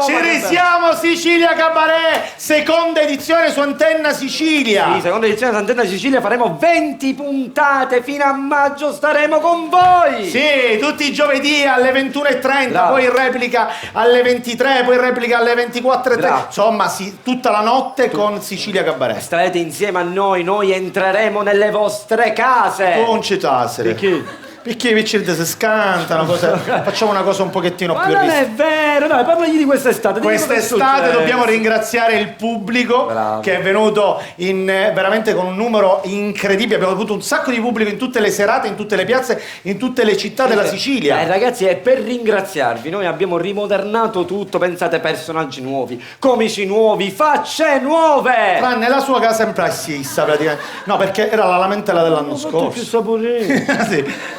Ci risiamo, Sicilia Cabaret, seconda edizione su Antenna Sicilia. Sì, seconda edizione su Antenna Sicilia, faremo 20 puntate, fino a maggio staremo con voi. Sì, tutti i giovedì alle 21:30, poi in replica alle 23, poi in replica alle 24:30. Insomma, sì, tutta la notte con Sicilia Cabaret. Starete insieme a noi entreremo nelle vostre case. Non ci tasere. Perché? Perché i piccini si scantano, facciamo una cosa un pochettino Ma più non è vero, dai, parlagli di quest'estate. Quest'estate dobbiamo ringraziare il pubblico. Bravo. Che è venuto veramente con un numero incredibile. Abbiamo avuto un sacco di pubblico in tutte le serate, in tutte le piazze, in tutte le città della Sicilia. Ragazzi, è per ringraziarvi. Noi abbiamo rimodernato tutto, pensate, personaggi nuovi, comici nuovi, facce nuove. Tranne la sua casa in prassissa, praticamente. No, perché era la lamentela dell'anno scorso. Più saporito. Sì.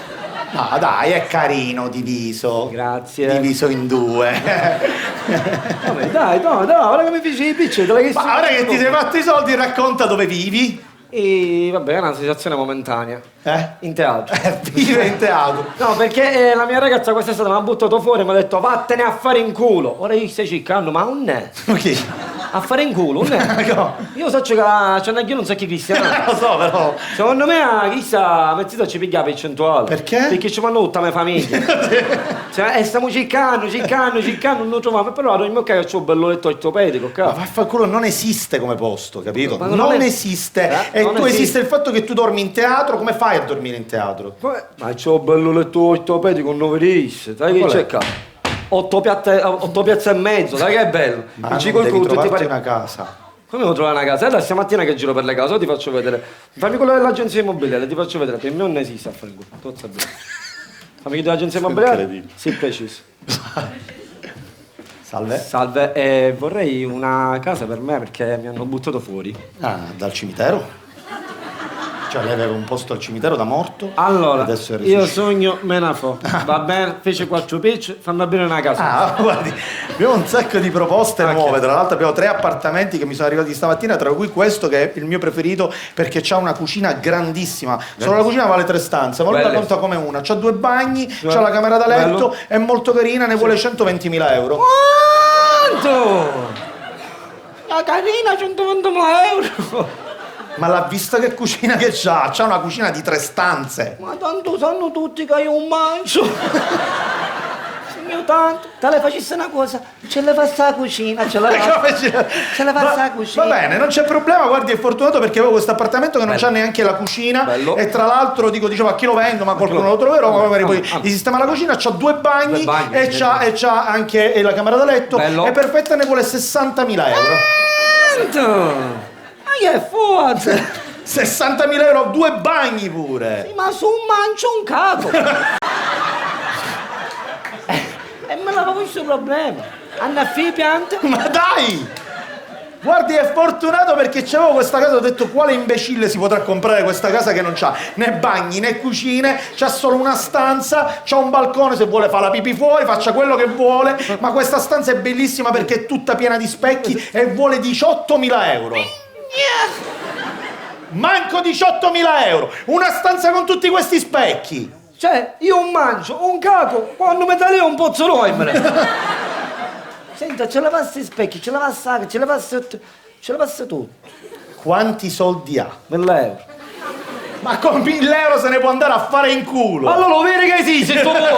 No, dai, è carino diviso. Grazie. Diviso in due. Vabbè, dai, ora che mi feci i picci, Ma ora che ti sei fatto i soldi, racconta dove vivi. E vabbè, è una situazione momentanea. In teatro. Vive in teatro. No, perché la mia ragazza quest'estate mi ha buttato fuori e mi ha detto vattene a fare in culo. Ora io stai ciccando, ma non è. Ok. A fare in culo, non è. Io so che c'è io non so chi Cristiano. Lo so, però. Secondo me chissà mezzito ci piglia percentuale. Perché? Perché ci fanno tutta la mia famiglia. E stiamo ciccando, non lo troviamo. Però ad ogni occasione c'ho un bello letto ortopedico, Ma vaffanculo, non esiste come posto, capito? Ma non esiste. E non tu esiste. esiste il fatto che tu dormi in teatro, come fai a dormire in teatro? Ma c'ho un bello letto ortopedico, 9 risse. Sai che c'è qua? 8 piazze e mezzo, sai che è bello? Ma non devi trovarti una casa. Come devo trovare una casa? È da stamattina che giro per le case, ora ti faccio vedere. Fammi quello dell'agenzia immobiliare, ti faccio vedere. Per me non esiste a fare in culo. Fammi chiudere l'agenzia immobiliare? Sì, preciso. Salve. Vorrei una casa per me perché mi hanno buttato fuori. Ah, dal cimitero? Cioè lei aveva un posto al cimitero da morto? Allora, adesso è io sogno menafo. Va bene, fece 4 pitch, fammi aprire una casa. Guardi, abbiamo un sacco di proposte nuove. Tra l'altro abbiamo 3 appartamenti che mi sono arrivati stamattina, tra cui questo che è il mio preferito perché c'ha una cucina grandissima. Solo la cucina vale 3 stanze, ma lui la conta come una. C'ha 2 bagni, c'ha la camera da letto, è molto carina, ne vuole 120.000 euro. Quanto? La carina, 120.000 euro. Ma l'ha vista che cucina che c'ha? C'ha una cucina di 3 stanze. Ma tanto sanno tutti che io mangio. Mio tanto, te le facessi una cosa, ce le fa la cucina, ce le fa la cucina. Va bene, non c'è problema, guardi, è fortunato perché avevo questo appartamento che non c'ha neanche la cucina. Bello. E tra l'altro dicevo a chi lo vendo, ma qualcuno lo troverò, ma magari poi gli sistema la cucina, c'ha 2 bagni, e c'ha anche la camera da letto. Bello. È perfetta, ne vuole 60.000 euro. Quanto? Ma che è fuori? 60.000 euro, 2 bagni pure. Sì, ma su un mancio un capo. E me l'avevo questo problema. Hanno affì piante? Ma dai! Guardi, è fortunato perché c'avevo questa casa, ho detto quale imbecille si potrà comprare questa casa che non c'ha né bagni né cucine, c'ha solo una stanza, c'ha un balcone, se vuole fa la pipì fuori, faccia quello che vuole, ma questa stanza è bellissima perché è tutta piena di specchi e vuole 18.000 euro. Manco 18.000 euro! Una stanza con tutti questi specchi! Cioè, io un mangio, un capo, quando mi dà lì un pozzo roimere. Senta, ce la passi i specchi, ce la passa, ce la passa tutto. Quanti soldi ha? 1.000 euro. Ma con 1.000 euro se ne può andare a fare in culo! Allora lo vedi che esiste sto mondo?